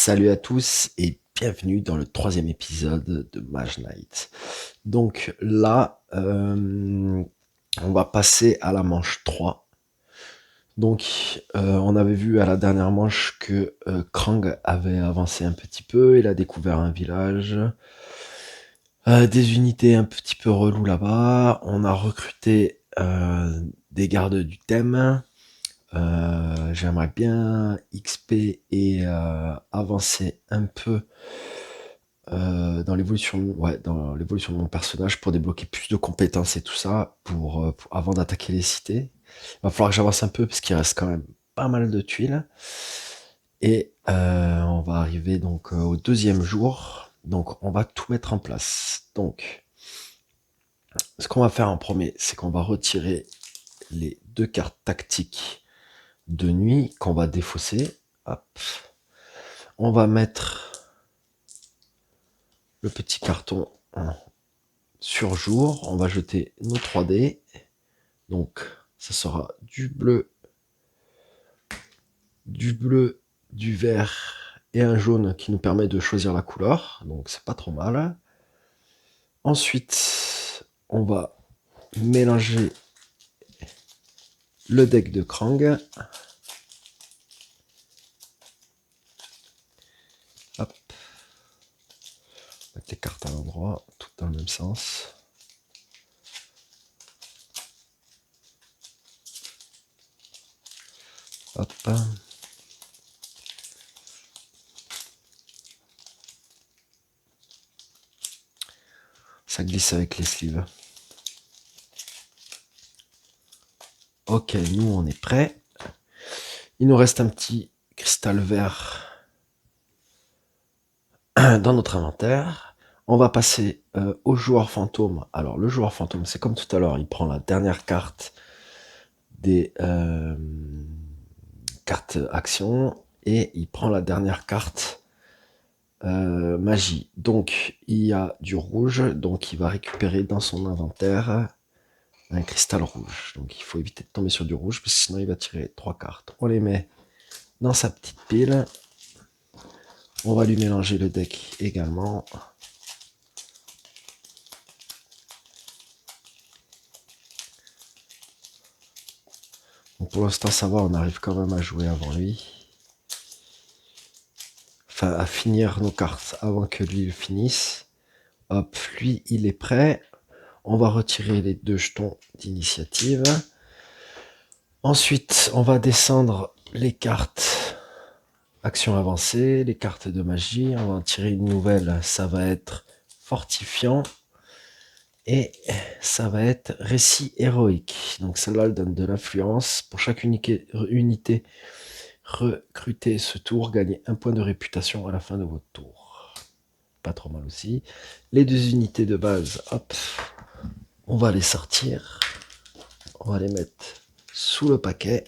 Salut à tous et bienvenue dans le troisième épisode de Mage Knight. Donc là, on va passer à la manche 3. Donc on avait vu à la dernière manche que Krang avait avancé un petit peu, il a découvert un village, des unités un petit peu reloues là-bas, on a recruté des gardes du thème. J'aimerais bien XP et avancer un peu dans l'évolution de mon personnage pour débloquer plus de compétences et tout ça avant d'attaquer les cités. Il va falloir que j'avance un peu parce qu'il reste quand même pas mal de tuiles. Et on va arriver donc au deuxième jour. Donc on va tout mettre en place. Donc ce qu'on va faire en premier, c'est qu'on va retirer les 2 cartes tactiques de nuit qu'on va défausser. Hop. On va mettre le petit carton sur jour. On va jeter nos 3 dés. Donc, ça sera du bleu, du vert et un jaune qui nous permet de choisir la couleur. Donc, c'est pas trop mal. Ensuite, on va mélanger le deck de Krang. Hop. Mettre les cartes à l'endroit, toutes dans le même sens. Hop. Ça glisse avec les sleeves. Ok, nous on est prêts. Il nous reste un petit cristal vert dans notre inventaire. On va passer au joueur fantôme. Alors le joueur fantôme, c'est comme tout à l'heure, il prend la dernière carte des cartes action et il prend la dernière carte magie. Donc il y a du rouge, donc il va récupérer dans son inventaire un cristal rouge. Donc il faut éviter de tomber sur du rouge parce que sinon il va tirer 3 cartes. On les met dans sa petite pile. On va lui mélanger le deck également. Donc pour l'instant ça va, on arrive quand même à jouer avant lui. Enfin à finir nos cartes avant que lui le finisse. Hop, lui il est prêt. On va retirer les 2 jetons d'initiative. Ensuite on va descendre les cartes action avancée, les cartes de magie. On va en tirer une nouvelle, ça va être fortifiant. Et ça va être récit héroïque. Donc celle-là, elle donne de l'influence. Pour chaque unité recrutée ce tour, gagnez 1 point de réputation à la fin de votre tour. Pas trop mal aussi. Les 2 unités de base, hop, on va les sortir. On va les mettre sous le paquet.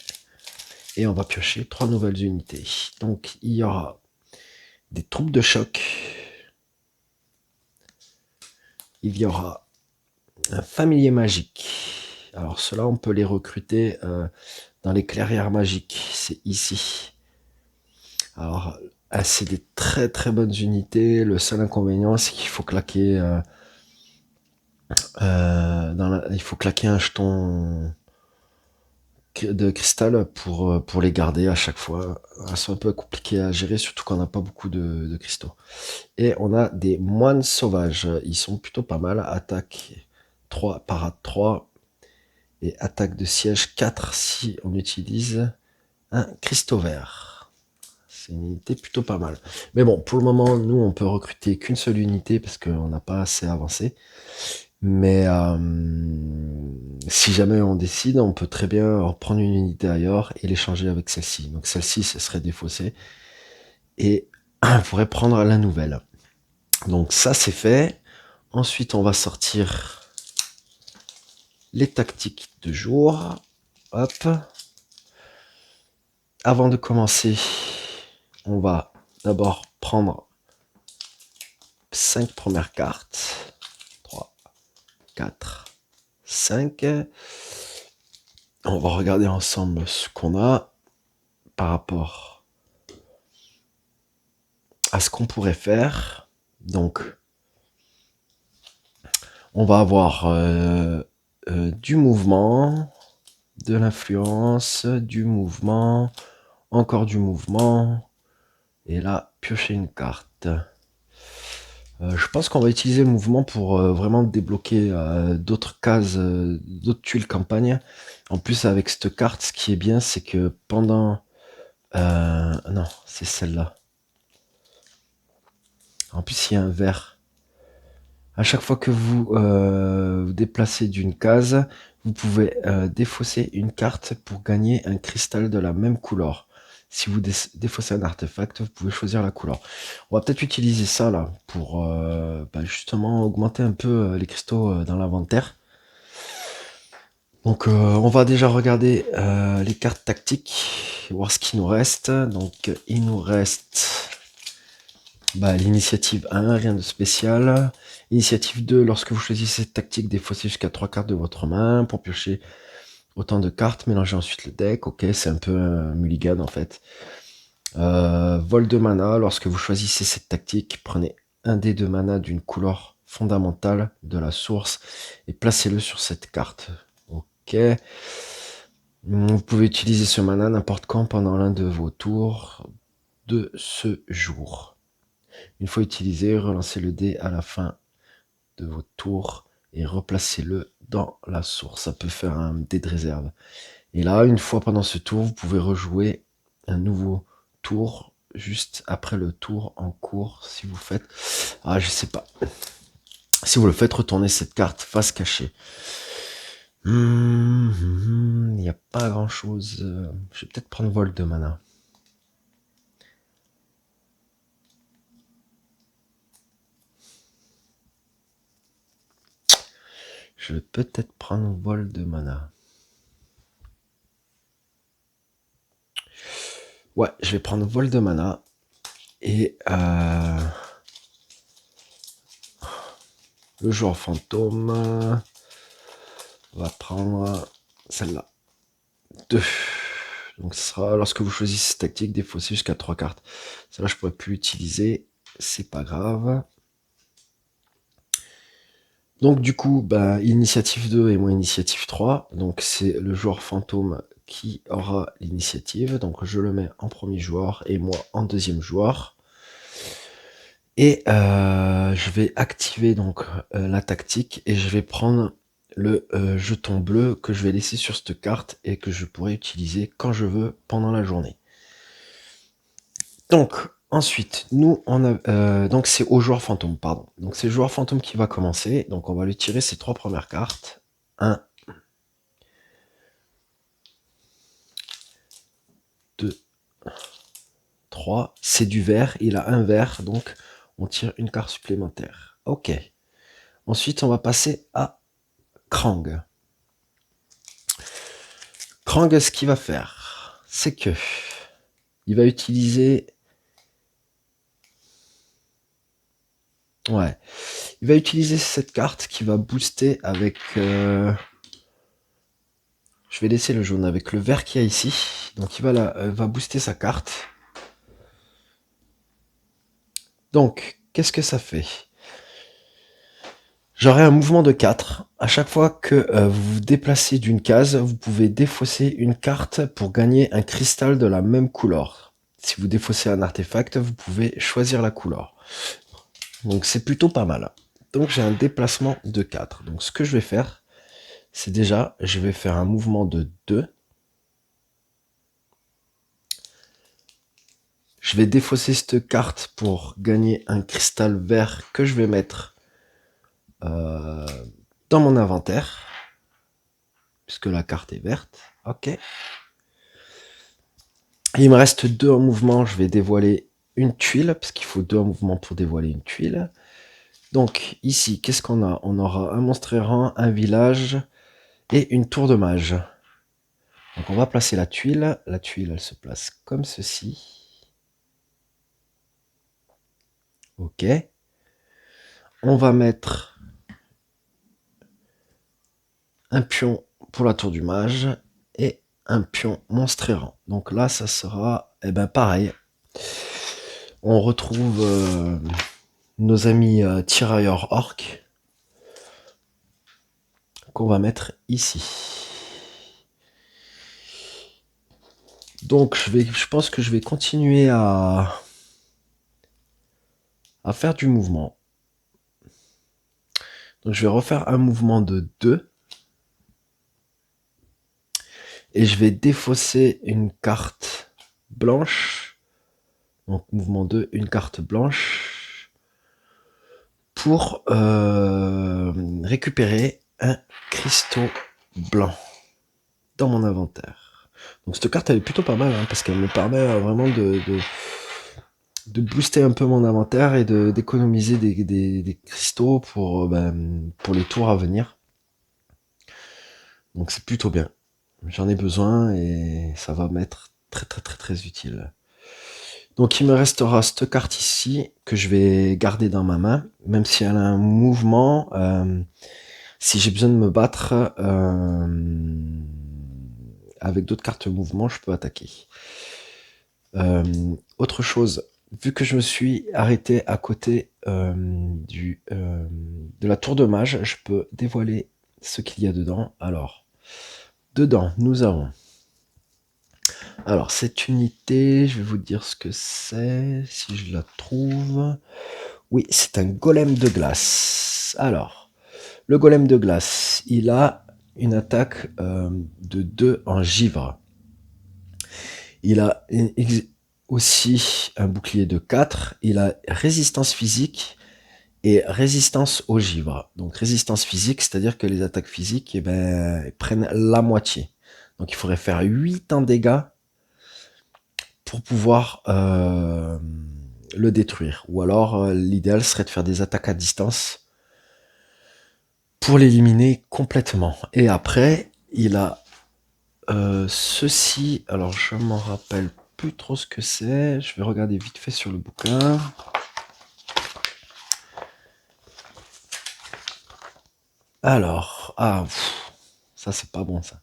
Et on va piocher 3 nouvelles unités. Donc il y aura des troupes de choc. Il y aura un familier magique. Alors ceux-là, on peut les recruter dans les clairières magiques. C'est ici. Alors, c'est des très très bonnes unités. Le seul inconvénient, c'est qu'il faut claquer il faut claquer un jeton de cristal pour les garder à chaque fois. Elles sont un peu compliquées à gérer, surtout qu'on n'a pas beaucoup de cristaux. Et on a des moines sauvages. Ils sont plutôt pas mal. Attaque 3, parade 3 et attaque de siège 4 si on utilise un cristaux vert. C'est une unité plutôt pas mal. Mais bon, pour le moment, nous, on peut recruter qu'une seule unité parce qu'on n'a pas assez avancé. Mais si jamais on décide, on peut très bien reprendre une unité ailleurs et l'échanger avec celle-ci. Donc celle-ci, ce serait défaussée. Et on pourrait prendre la nouvelle. Donc ça, c'est fait. Ensuite, on va sortir les tactiques de jour. Hop. Avant de commencer, on va d'abord prendre 5 premières cartes. 3, 4, 5. On va regarder ensemble ce qu'on a par rapport à ce qu'on pourrait faire. Donc, on va avoir du mouvement, de l'influence, du mouvement, encore du mouvement, et là, piocher une carte. Je pense qu'on va utiliser le mouvement pour vraiment débloquer d'autres cases, d'autres tuiles campagne. En plus, avec cette carte, ce qui est bien, c'est que pendant... non, c'est celle-là. En plus, il y a un vert. À chaque fois que vous vous déplacez d'une case, vous pouvez défausser une carte pour gagner un cristal de la même couleur. Si vous défaussez un artefact, vous pouvez choisir la couleur. On va peut-être utiliser ça là pour justement augmenter un peu les cristaux dans l'inventaire. Donc on va déjà regarder les cartes tactiques, voir ce qu'il nous reste. Donc il nous reste l'initiative 1, rien de spécial. Initiative 2, lorsque vous choisissez cette tactique, défaussez jusqu'à 3 cartes de votre main pour piocher autant de cartes, mélangez ensuite le deck. Ok, c'est un peu un mulligan en fait. Vol de mana, lorsque vous choisissez cette tactique, prenez un dé de mana d'une couleur fondamentale de la source et placez-le sur cette carte. Ok. Vous pouvez utiliser ce mana n'importe quand pendant l'un de vos tours de ce jour. Une fois utilisé, relancez le dé à la fin de votre tour et replacez-le dans la source. Ça peut faire un dé de réserve. Et là, une fois pendant ce tour, vous pouvez rejouer un nouveau tour juste après le tour en cours. Si vous faites... Ah, je sais pas. Si vous le faites, retournez cette carte face cachée. Il n'y a pas grand chose. Je vais peut-être prendre vol de mana. Je vais peut-être prendre vol de mana. Ouais, je vais prendre vol de mana. Et le joueur fantôme va prendre celle-là. 2. Donc ce sera lorsque vous choisissez cette tactique, défausser jusqu'à 3 cartes. Celle-là, je pourrais plus l'utiliser. C'est pas grave. Donc du coup, initiative 2 et moi initiative 3. Donc c'est le joueur fantôme qui aura l'initiative. Donc je le mets en premier joueur et moi en deuxième joueur. Et je vais activer donc la tactique et je vais prendre le jeton bleu que je vais laisser sur cette carte et que je pourrai utiliser quand je veux pendant la journée. Donc ensuite, nous on a donc c'est au joueur fantôme, pardon. Donc c'est le joueur fantôme qui va commencer. Donc on va lui tirer ses 3 premières cartes. 1, 2, 3. C'est du vert, il a un vert, donc on tire une carte supplémentaire. Ok. Ensuite, on va passer à Krang. Krang, ce qu'il va faire, c'est que il va utiliser... Ouais. Il va utiliser cette carte qui va booster avec... Je vais laisser le jaune avec le vert qu'il y a ici. Donc il va booster sa carte. Donc, qu'est-ce que ça fait? J'aurai un mouvement de 4. À chaque fois que vous vous déplacez d'une case, vous pouvez défausser une carte pour gagner un cristal de la même couleur. Si vous défaussez un artefact, vous pouvez choisir la couleur. Donc c'est plutôt pas mal. Donc j'ai un déplacement de 4. Donc ce que je vais faire, c'est déjà, je vais faire un mouvement de 2. Je vais défausser cette carte pour gagner un cristal vert que je vais mettre dans mon inventaire. Puisque la carte est verte. Ok. Il me reste 2 en mouvement. Je vais dévoiler une tuile. Parce qu'il faut 2 en mouvement pour dévoiler une tuile. Donc ici, qu'est-ce qu'on a? On aura un monstre errant, un village et une tour de mage. Donc on va placer la tuile. La tuile, elle se place comme ceci. Ok. On va mettre un pion pour la tour du mage et un pion monstre errant. Donc là, ça sera pareil. On retrouve nos amis tirailleurs orques qu'on va mettre ici. Donc je pense que je vais continuer à faire du mouvement. Donc je vais refaire un mouvement de 2 et je vais défausser une carte blanche. Donc mouvement 2, une carte blanche pour récupérer un cristaux blanc dans mon inventaire. Donc cette carte elle est plutôt pas mal hein, parce qu'elle me permet vraiment de booster un peu mon inventaire et d'économiser des cristaux pour les tours à venir. Donc c'est plutôt bien. J'en ai besoin et ça va m'être très très très très utile. Donc il me restera cette carte ici que je vais garder dans ma main, même si elle a un mouvement. Si j'ai besoin de me battre avec d'autres cartes mouvement, je peux attaquer. Autre chose, vu que je me suis arrêté à côté de la tour de mage, je peux dévoiler ce qu'il y a dedans. Alors, dedans, nous avons... Alors, cette unité, je vais vous dire ce que c'est, si je la trouve. Oui, c'est un golem de glace. Alors, le golem de glace, il a une attaque de 2 en givre. Il a aussi un bouclier de 4. Il a résistance physique et résistance au givre. Donc résistance physique, c'est-à-dire que les attaques physiques prennent la moitié. Donc il faudrait faire 8 en dégâts pour pouvoir le détruire. Ou alors l'idéal serait de faire des attaques à distance pour l'éliminer complètement. Et après, il a ceci, alors je m'en rappelle plus trop ce que c'est, je vais regarder vite fait sur le bouquin. Alors, ça c'est pas bon ça.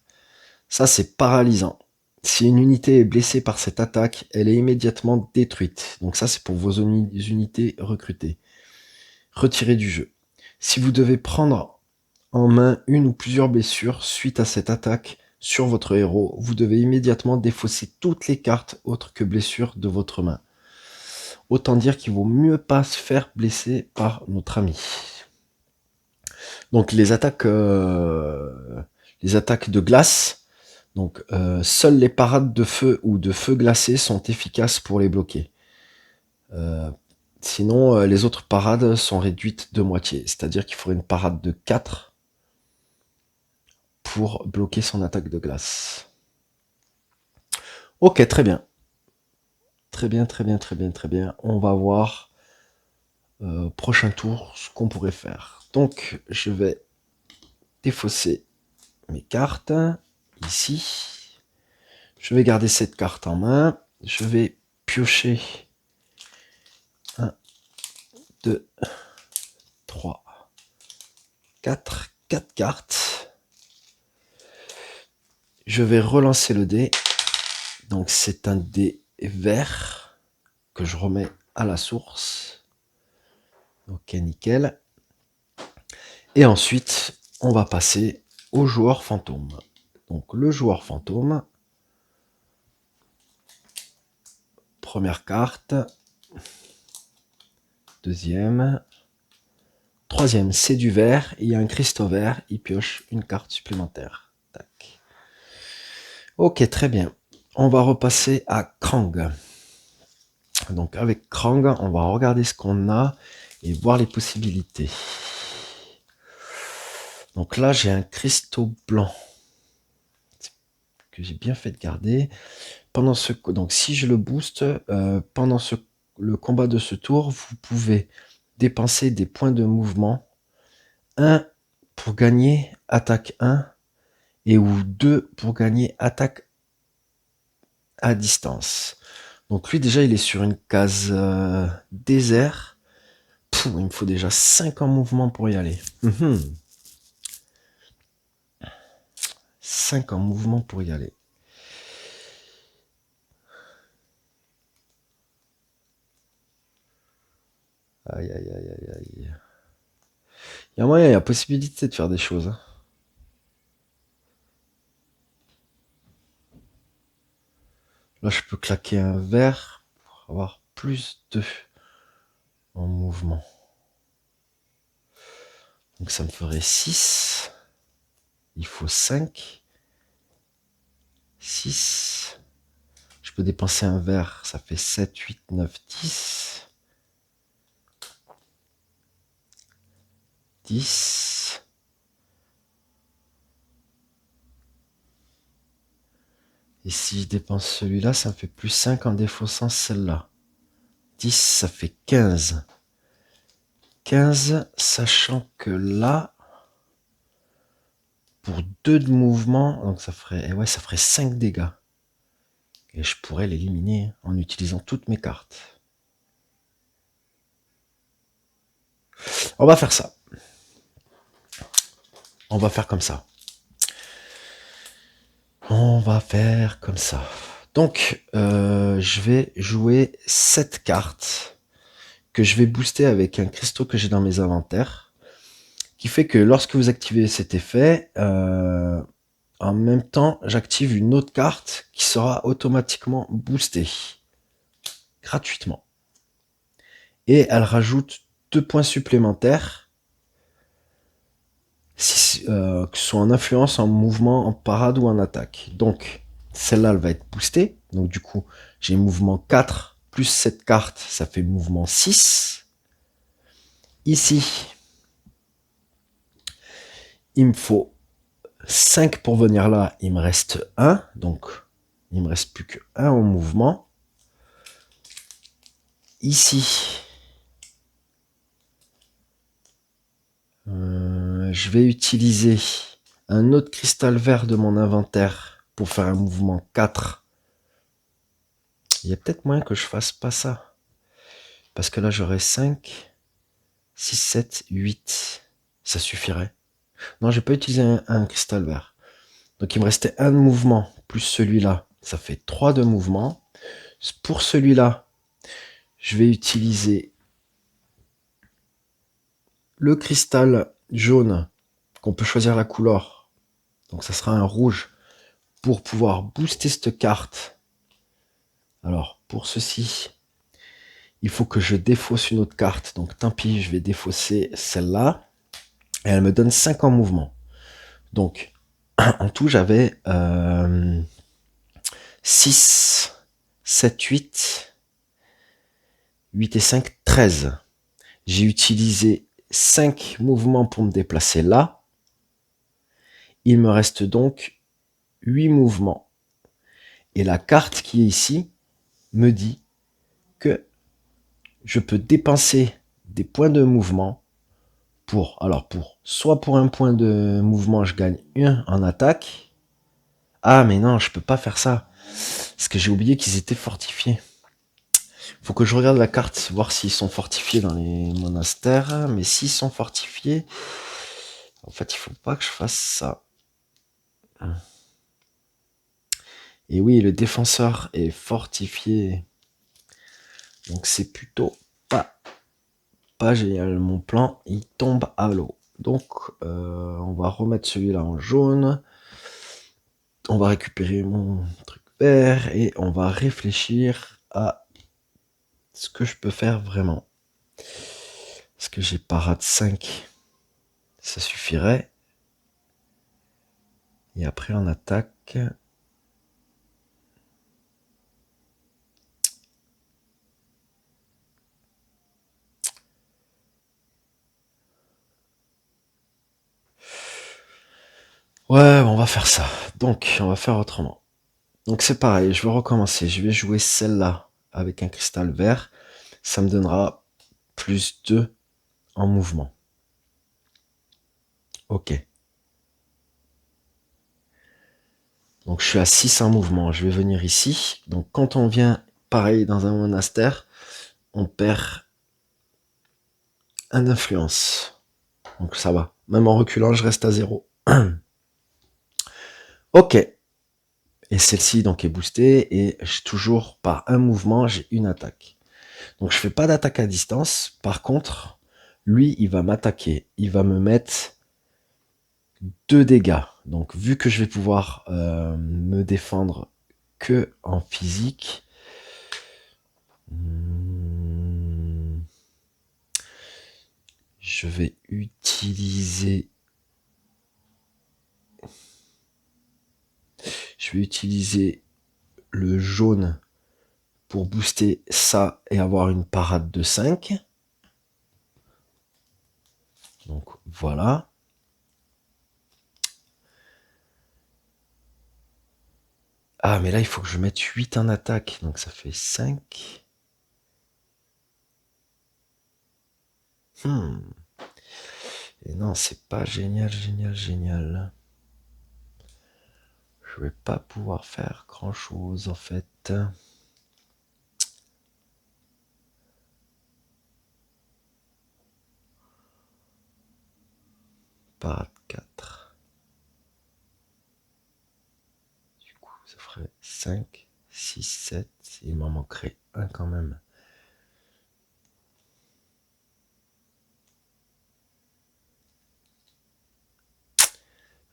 Ça c'est paralysant. Si une unité est blessée par cette attaque, elle est immédiatement détruite. Donc ça c'est pour vos unités recrutées. Retirez du jeu. Si vous devez prendre en main une ou plusieurs blessures suite à cette attaque sur votre héros, vous devez immédiatement défausser toutes les cartes autres que blessures de votre main. Autant dire qu'il vaut mieux pas se faire blesser par notre ami. Donc les attaques de glace, donc seules les parades de feu ou de feu glacé sont efficaces pour les bloquer. Sinon, les autres parades sont réduites de moitié. C'est-à-dire qu'il faudrait une parade de 4 pour bloquer son attaque de glace. Ok, très bien. Très bien, très bien, très bien, très bien. On va voir prochain tour ce qu'on pourrait faire. Donc, je vais défausser mes cartes ici. Je vais garder cette carte en main. Je vais piocher 1, 2, 3, 4 cartes. Je vais relancer le dé. Donc c'est un dé vert que je remets à la source. Ok, nickel. Et ensuite, on va passer au joueur fantôme. Donc le joueur fantôme. Première carte. Deuxième. Troisième, c'est du vert. Il y a un cristaux vert. Il pioche une carte supplémentaire. Tac. Ok, très bien. On va repasser à Krang. Donc avec Krang, on va regarder ce qu'on a et voir les possibilités. Donc là, j'ai un cristaux blanc que j'ai bien fait de garder. Donc si je le booste, pendant le combat de ce tour, vous pouvez dépenser des points de mouvement. 1 pour gagner attaque 1 et ou 2 pour gagner attaque à distance. Donc lui déjà il est sur une case désert. Il me faut déjà 5 en mouvement pour y aller. 5 en mouvement pour y aller. Aïe, aïe, aïe, aïe, aïe. Il y a moyen, il y a possibilité de faire des choses. Hein. Là, je peux claquer un verre pour avoir plus de en mouvement. Donc ça me ferait 6. Il faut 5. 6. Je peux dépenser un verre, ça fait 7, 8, 9, 10. 10. Et si je dépense celui-là, ça me fait plus 5 en défaussant celle-là. 10, ça fait 15. 15, sachant que là, pour 2 de mouvement, donc ça ferait, ouais, ça ferait 5 dégâts. Et je pourrais l'éliminer en utilisant toutes mes cartes. On va faire ça. On va faire comme ça. On va faire comme ça. Donc, je vais jouer 7 cartes que je vais booster avec un cristaux que j'ai dans mes inventaires, qui fait que lorsque vous activez cet effet, en même temps, j'active une autre carte qui sera automatiquement boostée, gratuitement. Et elle rajoute 2 points supplémentaires, que ce soit en influence, en mouvement, en parade ou en attaque. Donc, celle-là, elle va être boostée. Donc, du coup, j'ai mouvement 4 plus cette carte, ça fait mouvement 6. Ici, il me faut 5 pour venir là, il me reste 1. Donc, il me reste plus que 1 en mouvement. Ici, je vais utiliser un autre cristal vert de mon inventaire pour faire un mouvement 4. Il y a peut-être moyen que je fasse pas ça. Parce que là, j'aurai 5, 6, 7, 8. Ça suffirait. Non, j'ai pas utilisé un cristal vert. Donc, il me restait un de mouvement plus celui-là. Ça fait 3 de mouvement. Pour celui-là, je vais utiliser le cristal jaune qu'on peut choisir la couleur. Donc, ça sera un rouge pour pouvoir booster cette carte. Alors, pour ceci, il faut que je défausse une autre carte. Donc, tant pis, je vais défausser celle-là. Et elle me donne 5 en mouvement. Donc, en tout, j'avais 6, 7, 8, 8 et 5, 13. J'ai utilisé 5 mouvements pour me déplacer là. Il me reste donc 8 mouvements. Et la carte qui est ici me dit que je peux dépenser des points de mouvement soit pour un point de mouvement, je gagne 1 en attaque. Ah, mais non, je peux pas faire ça. Parce que j'ai oublié qu'ils étaient fortifiés. Faut que je regarde la carte, voir s'ils sont fortifiés dans les monastères. Mais s'ils sont fortifiés, en fait, il faut pas que je fasse ça. Et oui, le défenseur est fortifié. Donc c'est plutôt pas génial. Mon plan, il tombe à l'eau. Donc, on va remettre celui-là en jaune. On va récupérer mon truc vert et on va réfléchir à ce que je peux faire vraiment. Est-ce que j'ai parade 5? Ça suffirait. Et après, on attaque. Ouais, on va faire ça. Donc, on va faire autrement. Donc, c'est pareil, je vais recommencer. Je vais jouer celle-là avec un cristal vert. Ça me donnera plus 2 en mouvement. Ok. Donc, je suis à 6 en mouvement. Je vais venir ici. Donc, quand on vient, pareil, dans un monastère, on perd un influence. Donc, ça va. Même en reculant, je reste à 0. Ok. Et celle-ci donc est boostée et j'ai toujours par un mouvement, j'ai une attaque. Donc je fais pas d'attaque à distance. Par contre, lui, il va m'attaquer. Il va me mettre 2 dégâts. Donc vu que je vais pouvoir me défendre que en physique, je vais utiliser le jaune pour booster ça et avoir une parade de 5. Donc voilà. Ah mais là il faut que je mette 8 en attaque, donc ça fait 5. Et non, c'est pas génial. Je vais pas pouvoir faire grand chose en fait. Parade 4. Du coup, ça ferait 5, 6, 7. Il m'en manquerait un quand même.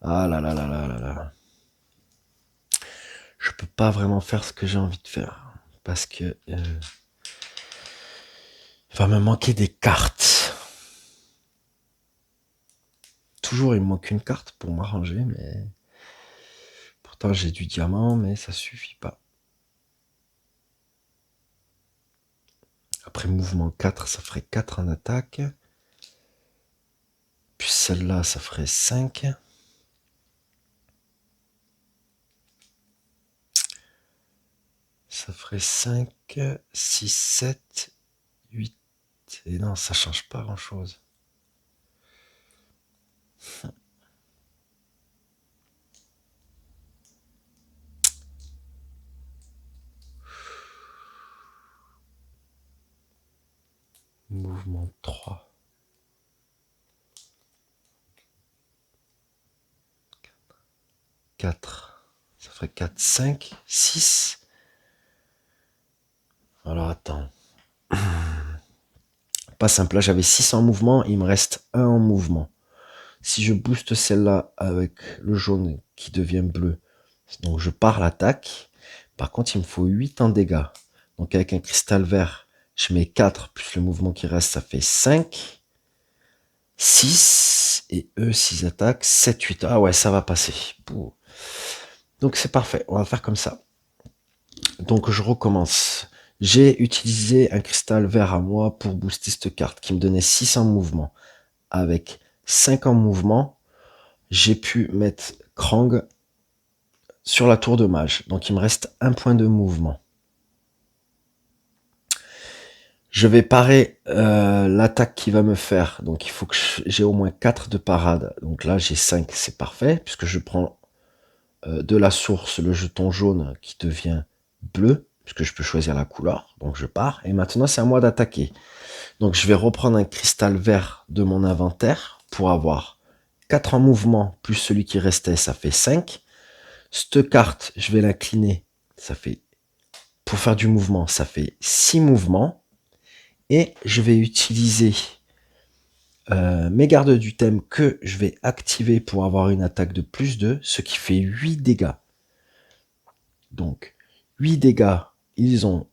Ah là là là là là là. Je peux pas vraiment faire ce que j'ai envie de faire. Parce que il va me manquer des cartes. Toujours il me manque une carte pour m'arranger, mais pourtant j'ai du diamant, mais ça suffit pas. Après mouvement 4, ça ferait 4 en attaque. Puis celle-là, ça ferait 5. Ça ferait 5, 6, 7, 8. Et non, ça change pas grand-chose. Mouvement 3. 4. Ça ferait 4, 5, 6. Alors attends. Pas simple, là j'avais 6 en mouvement, il me reste 1 en mouvement. Si je booste celle-là avec le jaune qui devient bleu, donc je pars l'attaque. Par contre, il me faut 8 en dégâts. Donc avec un cristal vert, je mets 4 plus le mouvement qui reste, ça fait 5. 6 et eux 6 attaques, 7, 8. Ah ouais, ça va passer. Donc c'est parfait, on va faire comme ça. Donc je recommence. J'ai utilisé un cristal vert à moi pour booster cette carte qui me donnait 6 en mouvement. Avec 5 en mouvement, j'ai pu mettre Krang sur la tour de mage. Donc il me reste un point de mouvement. Je vais parer l'attaque qu'il va me faire. Donc il faut que j'ai au moins 4 de parade. Donc là j'ai 5, c'est parfait. Puisque je prends de la source le jeton jaune qui devient bleu. Puisque je peux choisir la couleur. Donc je pars. Et maintenant c'est à moi d'attaquer. Donc je vais reprendre un cristal vert de mon inventaire pour avoir 4 en mouvement plus celui qui restait, ça fait 5. Cette carte, je vais l'incliner. Ça fait, pour faire du mouvement, ça fait 6 mouvements. Et je vais utiliser mes gardes du thème que je vais activer pour avoir une attaque de plus 2, ce qui fait 8 dégâts. Donc, 8 dégâts, ils ont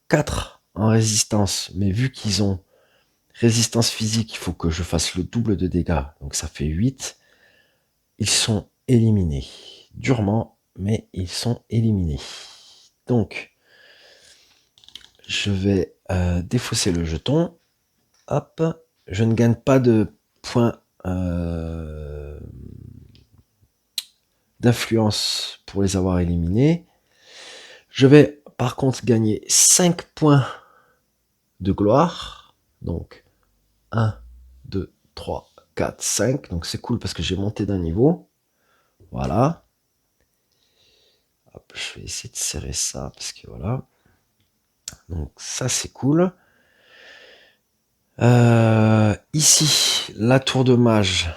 4 en résistance, mais vu qu'ils ont résistance physique, il faut que je fasse le double de dégâts, donc ça fait 8. Ils sont éliminés. Durement, mais ils sont éliminés. Donc, je vais défausser le jeton. Hop, je ne gagne pas de points d'influence pour les avoir éliminés. Je vais par contre gagner 5 points de gloire. Donc 1, 2, 3, 4, 5. Donc c'est cool parce que j'ai monté d'un niveau. Voilà. Hop, je vais essayer de serrer ça parce que voilà. Donc ça c'est cool. Ici, la tour de mage,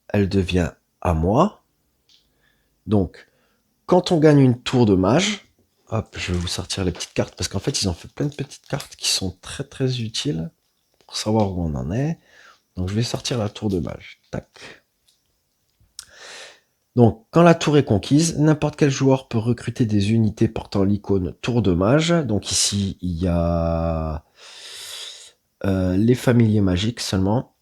elle devient à moi. Donc, quand on gagne une tour de mage, Hop, je vais vous sortir les petites cartes parce qu'en fait, ils ont fait plein de petites cartes qui sont très très utiles pour savoir où on en est. Donc, je vais sortir la tour de mage. Tac. Donc, quand la tour est conquise, n'importe quel joueur peut recruter des unités portant l'icône tour de mage. Donc ici, il y a les familiers magiques seulement.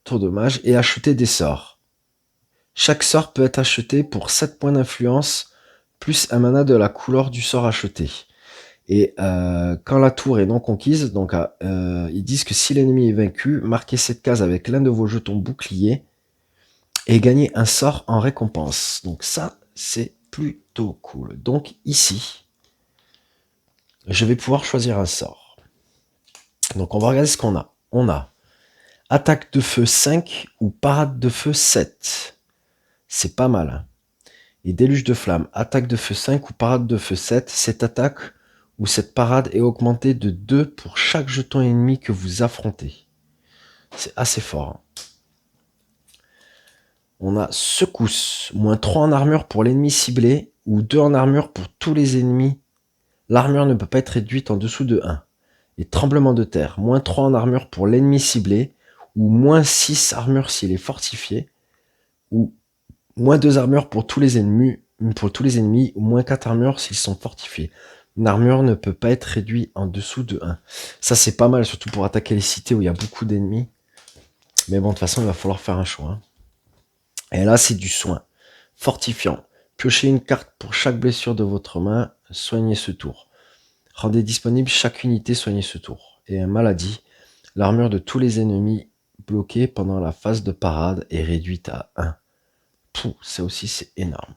Tour de mage et acheter des sorts. Chaque sort peut être acheté pour 7 points d'influence plus un mana de la couleur du sort acheté. Et quand la tour est non conquise, donc ils disent que si l'ennemi est vaincu, marquez cette case avec l'un de vos jetons boucliers et gagnez un sort en récompense. Donc ça, c'est plutôt cool. Donc ici, je vais pouvoir choisir un sort. Donc on va regarder ce qu'on a. On a attaque de feu 5 ou parade de feu 7. C'est pas mal. Et déluge de flamme, attaque de feu 5 ou parade de feu 7. Cette attaque ou cette parade est augmentée de 2 pour chaque jeton ennemi que vous affrontez. C'est assez fort. Hein. On a secousse, moins 3 en armure pour l'ennemi ciblé, ou 2 en armure pour tous les ennemis. L'armure ne peut pas être réduite en dessous de 1. Et tremblement de terre, moins 3 en armure pour l'ennemi ciblé, ou moins 6 armure s'il est fortifié, ou moins 2 armures pour tous les ennemis, ou moins 4 armures s'ils sont fortifiés. Une armure ne peut pas être réduite en dessous de 1. Ça c'est pas mal, surtout pour attaquer les cités où il y a beaucoup d'ennemis. Mais bon, de toute façon, il va falloir faire un choix. Hein. Et là, c'est du soin. Fortifiant. Piochez une carte pour chaque blessure de votre main. Soignez ce tour. Rendez disponible chaque unité soignez ce tour. Et un maladie. L'armure de tous les ennemis bloqués pendant la phase de parade est réduite à 1. Pouh, ça aussi, c'est énorme.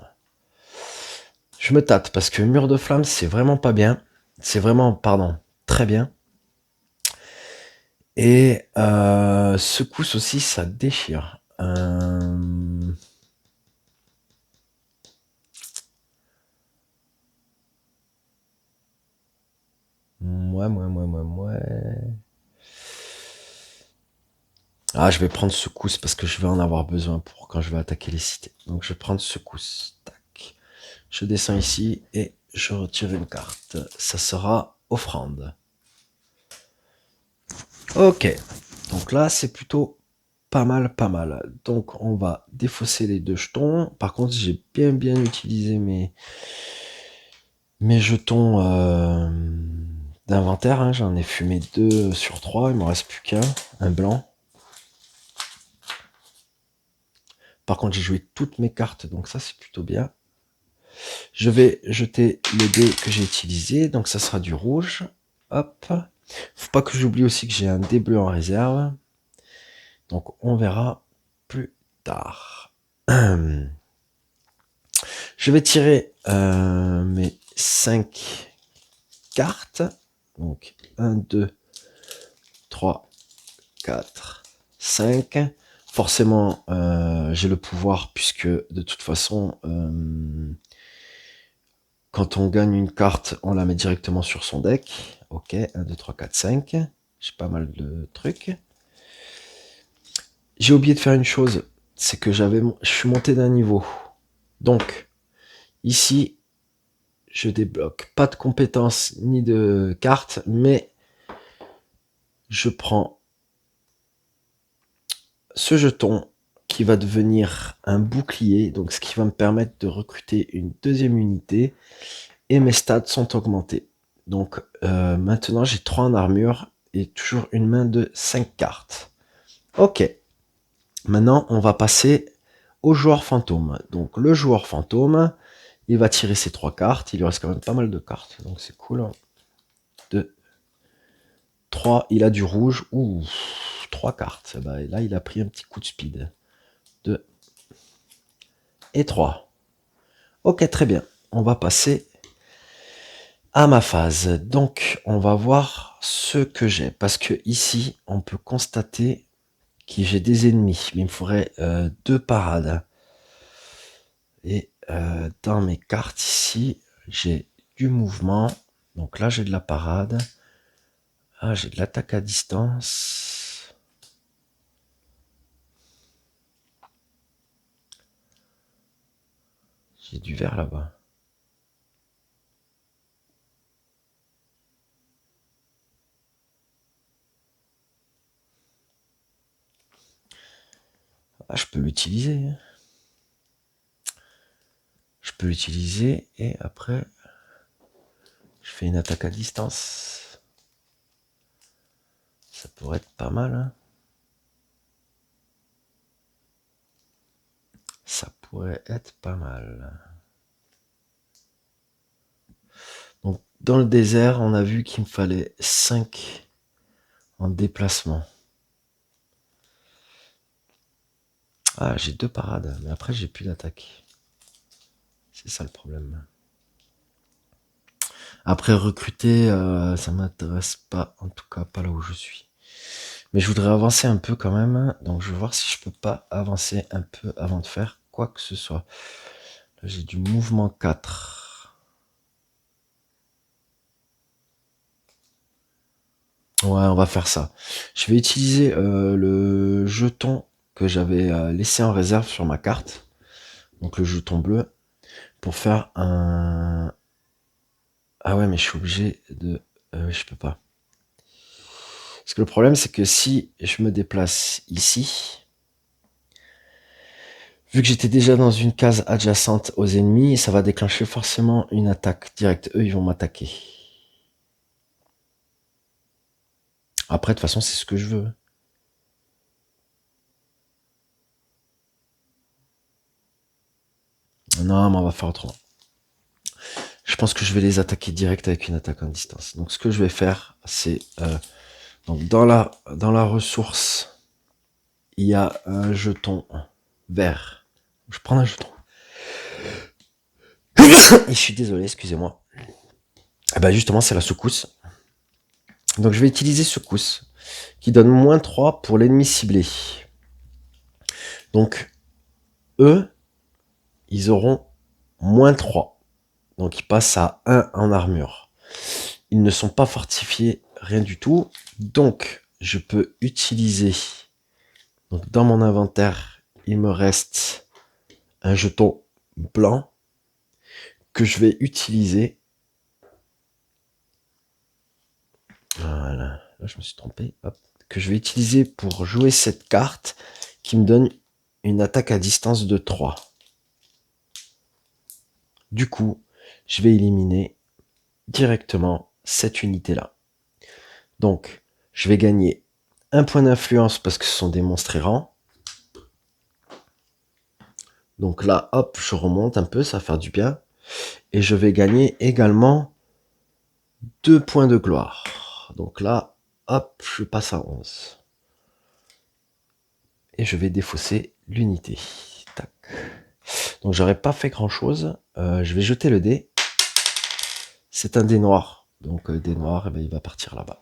Je me tâte parce que mur de flamme, c'est vraiment pas bien. C'est vraiment, pardon, très bien. Et secousse aussi, ça déchire. Ouais. Ah, je vais prendre secousse parce que je vais en avoir besoin pour quand je vais attaquer les cités. Donc je vais prendre secousse. Tac. Je descends ici et je retire une carte. Ça sera offrande. Ok. Donc là, c'est plutôt pas mal. Donc on va défausser les 2 jetons. Par contre, j'ai bien utilisé mes jetons d'inventaire. Hein. J'en ai fumé 2 sur 3. Il m'en reste plus qu'un. Un blanc. Par contre, j'ai joué toutes mes cartes, donc ça, c'est plutôt bien. Je vais jeter le dé que j'ai utilisé, donc ça sera du rouge. Hop. Faut pas que j'oublie aussi que j'ai un dé bleu en réserve. Donc on verra plus tard. Je vais tirer mes 5 cartes. Donc 1, 2, 3, 4, 5. Forcément, j'ai le pouvoir puisque de toute façon, quand on gagne une carte, on la met directement sur son deck. Ok, 1, 2, 3, 4, 5. J'ai pas mal de trucs. J'ai oublié de faire une chose, c'est que je suis monté d'un niveau. Donc, ici, je débloque pas de compétences ni de cartes, mais je prends ce jeton qui va devenir un bouclier, donc ce qui va me permettre de recruter une deuxième unité, et mes stats sont augmentés. Donc maintenant j'ai 3 en armure et toujours une main de 5 cartes. Ok, maintenant on va passer au joueur fantôme. Donc le joueur fantôme, il va tirer ses 3 cartes, il lui reste quand même pas mal de cartes, donc c'est cool. 2, 3, il a du rouge, ouh, 3 cartes. Bah, là il a pris un petit coup de speed. 2 et 3. Ok, très bien. On va passer à ma phase. Donc, on va voir ce que j'ai. Parce que ici, on peut constater que j'ai des ennemis. Mais il me faudrait 2 parades. Et dans mes cartes ici, j'ai du mouvement. Donc là, j'ai de la parade. Ah, j'ai de l'attaque à distance. J'ai du vert là-bas. Ah, je peux l'utiliser. Je peux l'utiliser et après, je fais une attaque à distance. Ça pourrait être pas mal. Hein. Ça pourrait être pas mal. Donc, dans le désert, on a vu qu'il me fallait 5 en déplacement. Ah, j'ai 2 parades, mais après, j'ai plus d'attaque. C'est ça le problème. Après, recruter, ça m'intéresse pas, en tout cas pas là où je suis. Mais je voudrais avancer un peu quand même, donc je vais voir si je peux pas avancer un peu avant de faire quoi que ce soit. Là, j'ai du mouvement 4. Ouais, on va faire ça. Je vais utiliser le jeton que j'avais laissé en réserve sur ma carte, donc le jeton bleu, pour faire un... Ah ouais, mais je suis obligé de... je peux pas. Parce que le problème, c'est que si je me déplace ici, vu que j'étais déjà dans une case adjacente aux ennemis, ça va déclencher forcément une attaque directe. Eux, ils vont m'attaquer. Après, de toute façon, c'est ce que je veux. Non, mais on va faire autrement. Je pense que je vais les attaquer direct avec une attaque en distance. Donc, ce que je vais faire, c'est... donc dans la ressource, il y a un jeton vert. Je prends un jeton. Et je suis désolé, excusez-moi. Et ben justement, c'est la secousse. Donc, je vais utiliser secousse, qui donne -3 pour l'ennemi ciblé. Donc, eux, ils auront -3. Donc, ils passent à 1 en armure. Ils ne sont pas fortifiés, rien du tout. Donc, je peux utiliser... Donc, dans mon inventaire, il me reste un jeton blanc que je vais utiliser. Voilà. Là, je me suis trompé. Hop. Que je vais utiliser pour jouer cette carte qui me donne une attaque à distance de 3. Du coup, je vais éliminer directement cette unité-là. Donc, je vais gagner un point d'influence parce que ce sont des monstres errants. Donc là, hop, je remonte un peu, ça va faire du bien. Et je vais gagner également 2 points de gloire. Donc là, hop, je passe à 11. Et je vais défausser l'unité. Tac. Donc j'aurais pas fait grand chose. Je vais jeter le dé. C'est un dé noir. Donc dé noir, eh ben, il va partir là-bas.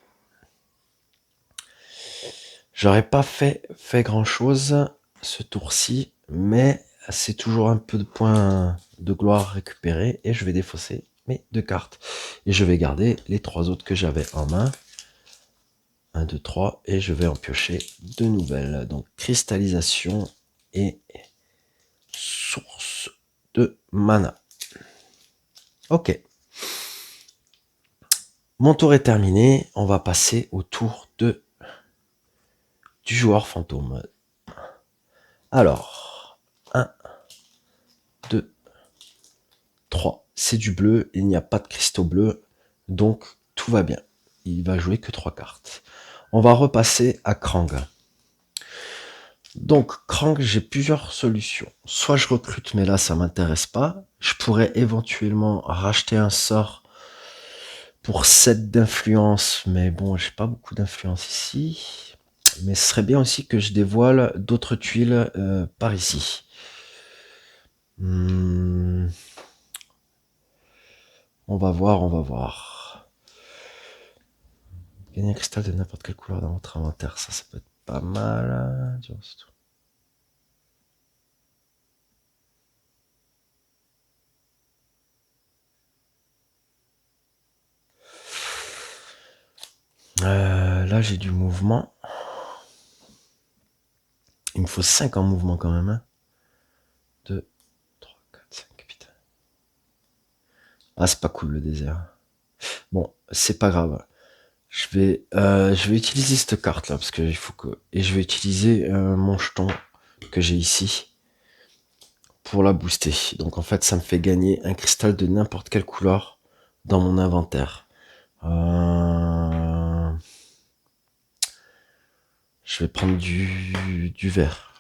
J'aurais pas fait grand chose ce tour-ci, mais c'est toujours un peu de points de gloire récupérés et je vais défausser mes 2 cartes. Et je vais garder les 3 autres que j'avais en main. 1, 2, 3 et je vais en piocher 2 nouvelles. Donc cristallisation et source de mana. Ok. Mon tour est terminé. On va passer au tour du joueur fantôme. Alors, 1, 2, 3. C'est du bleu, il n'y a pas de cristaux bleus, donc tout va bien. Il va jouer que 3 cartes. On va repasser à Krang. Donc Krang, j'ai plusieurs solutions. Soit je recrute, mais là ça m'intéresse pas. Je pourrais éventuellement racheter un sort pour 7 d'influence, mais bon, j'ai pas beaucoup d'influence ici. Mais ce serait bien aussi que je dévoile d'autres tuiles par ici. On va voir, on va voir. Gagner un cristal de n'importe quelle couleur dans votre inventaire, ça peut être pas mal. Là, j'ai du mouvement. Il me faut 5 en mouvement quand même. Hein. 2, 3, 4, 5, putain. Ah, c'est pas cool le désert. Bon, c'est pas grave. Je vais utiliser cette carte là parce que il faut que et je vais utiliser mon jeton que j'ai ici pour la booster. Donc en fait, ça me fait gagner un cristal de n'importe quelle couleur dans mon inventaire. Je vais prendre du vert.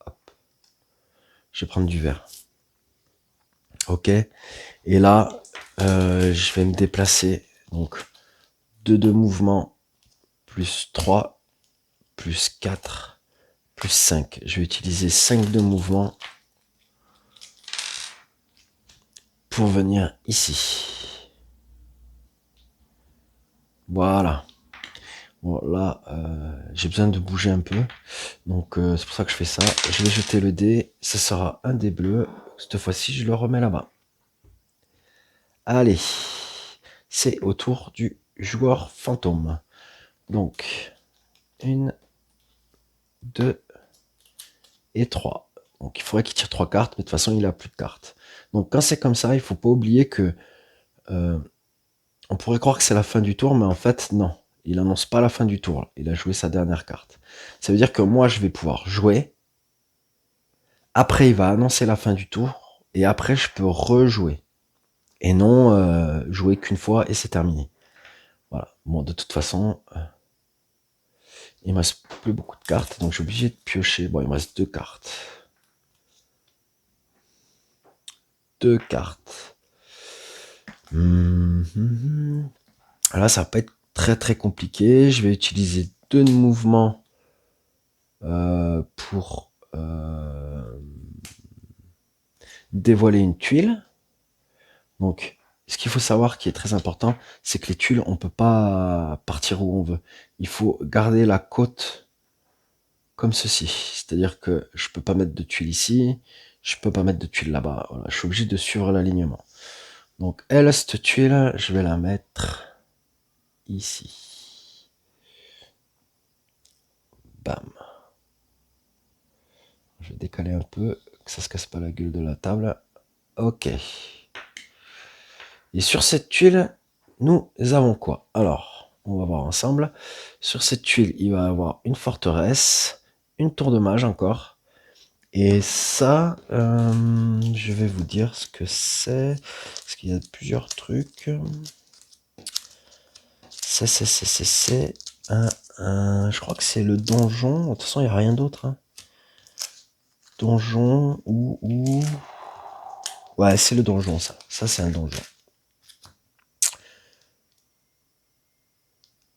Hop. Je vais prendre du vert. Ok. Et là, je vais me déplacer. Donc, 2 de mouvement, plus 3, plus 4, plus 5. Je vais utiliser 5 de mouvement pour venir ici. Voilà. Bon, là, j'ai besoin de bouger un peu. Donc, c'est pour ça que je fais ça. Je vais jeter le dé. Ce sera un dé bleu. Cette fois-ci, je le remets là-bas. Allez. C'est au tour du joueur fantôme. Donc, 1, 2 et 3. Donc, il faudrait qu'il tire 3 cartes, mais de toute façon, il a plus de cartes. Donc, quand c'est comme ça, il faut pas oublier que on pourrait croire que c'est la fin du tour, mais en fait, non. Il annonce pas la fin du tour. Il a joué sa dernière carte. Ça veut dire que moi, je vais pouvoir jouer. Après, il va annoncer la fin du tour. Et après, je peux rejouer. Et non jouer qu'une fois et c'est terminé. Voilà. Bon, de toute façon, il me reste plus beaucoup de cartes. Donc, je suis obligé de piocher. Bon, il me reste 2 cartes. 2 cartes. Là, ça va pas être très très compliqué. Je vais utiliser 2 de mouvement pour dévoiler une tuile. Donc, ce qu'il faut savoir qui est très important, c'est que les tuiles, on peut pas partir où on veut. Il faut garder la côte comme ceci. C'est-à-dire que je peux pas mettre de tuile ici, je peux pas mettre de tuile là-bas. Voilà, je suis obligé de suivre l'alignement. Donc, elle, cette tuile, je vais la mettre ici. Bam. Je vais décaler un peu, que ça se casse pas la gueule de la table. Ok. Et sur cette tuile, nous avons quoi? Alors, on va voir ensemble. Sur cette tuile, il va y avoir une forteresse, une tour de mage encore. Et ça, je vais vous dire ce que c'est. Parce qu'il y a plusieurs trucs. C'est je crois que c'est le donjon. De toute façon, il n'y a rien d'autre. Hein. Donjon ou... Ouais, c'est le donjon, ça. Ça, c'est un donjon.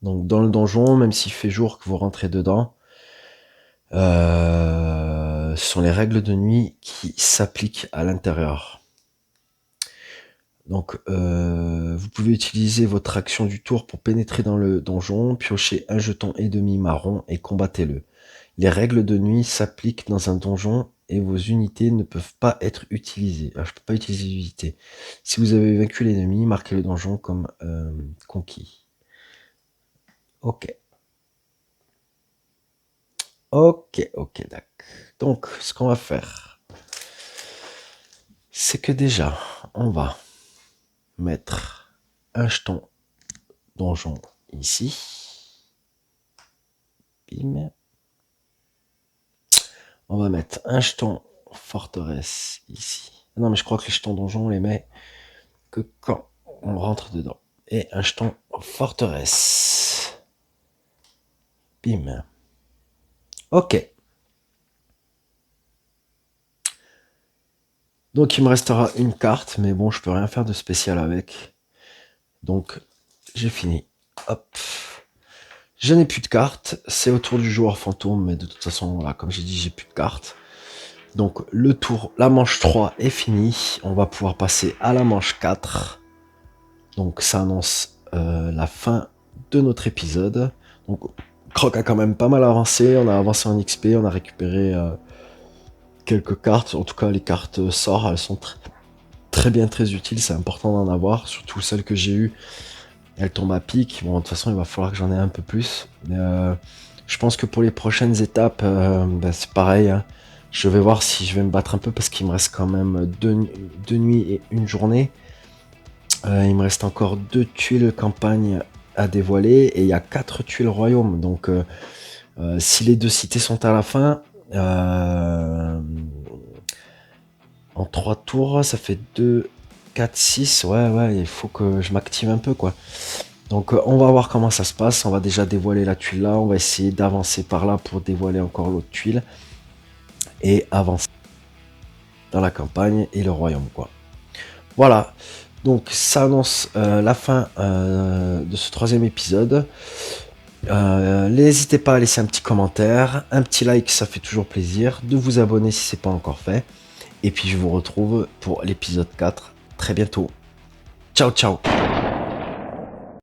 Donc, dans le donjon, même s'il fait jour que vous rentrez dedans, ce sont les règles de nuit qui s'appliquent à l'intérieur. Donc, vous pouvez utiliser votre action du tour pour pénétrer dans le donjon, piocher un jeton et demi marron et combattez-le. Les règles de nuit s'appliquent dans un donjon et vos unités ne peuvent pas être utilisées. Alors, je peux pas utiliser les unités. Si vous avez vaincu l'ennemi, marquez le donjon comme conquis. Ok. Ok, d'accord. Donc, ce qu'on va faire, c'est que déjà, on va mettre un jeton donjon ici. Bim. On va mettre un jeton forteresse ici. Non, mais je crois que les jetons donjon, on les met que quand on rentre dedans. Et un jeton forteresse. Bim. Ok. Donc il me restera une carte, mais bon, je peux rien faire de spécial avec. Donc, j'ai fini. Hop. Je n'ai plus de cartes. C'est au tour du joueur fantôme, mais de toute façon, voilà, comme j'ai dit, j'ai plus de cartes. Donc, le tour, la manche 3 est finie. On va pouvoir passer à la manche 4. Donc, ça annonce la fin de notre épisode. Donc, Croc a quand même pas mal avancé. On a avancé en XP, on a récupéré quelques cartes. En tout cas, les cartes sorts, elles sont très bien, très utiles. C'est important d'en avoir, surtout celles que j'ai eues. Elle tombe à pic. Bon, de toute façon, il va falloir que j'en ai un peu plus. Mais je pense que pour les prochaines étapes, c'est pareil. Hein. Je vais voir si je vais me battre un peu parce qu'il me reste quand même deux nuits et une journée. Il me reste encore 2 tuiles campagne à dévoiler et il y a 4 tuiles royaume. Donc si les 2 cités sont à la fin, en 3 tours, ça fait 2, 4, 6. Ouais, il faut que je m'active un peu, quoi. Donc on va voir comment ça se passe. On va déjà dévoiler la tuile là. On va essayer d'avancer par là pour dévoiler encore l'autre tuile. Et avancer dans la campagne et le royaume, quoi. Voilà. Donc ça annonce la fin de ce 3e épisode. N'hésitez pas à laisser un petit commentaire, un petit like, ça fait toujours plaisir. De vous abonner si c'est pas encore fait. Et puis je vous retrouve pour l'épisode 4 très bientôt. Ciao ciao.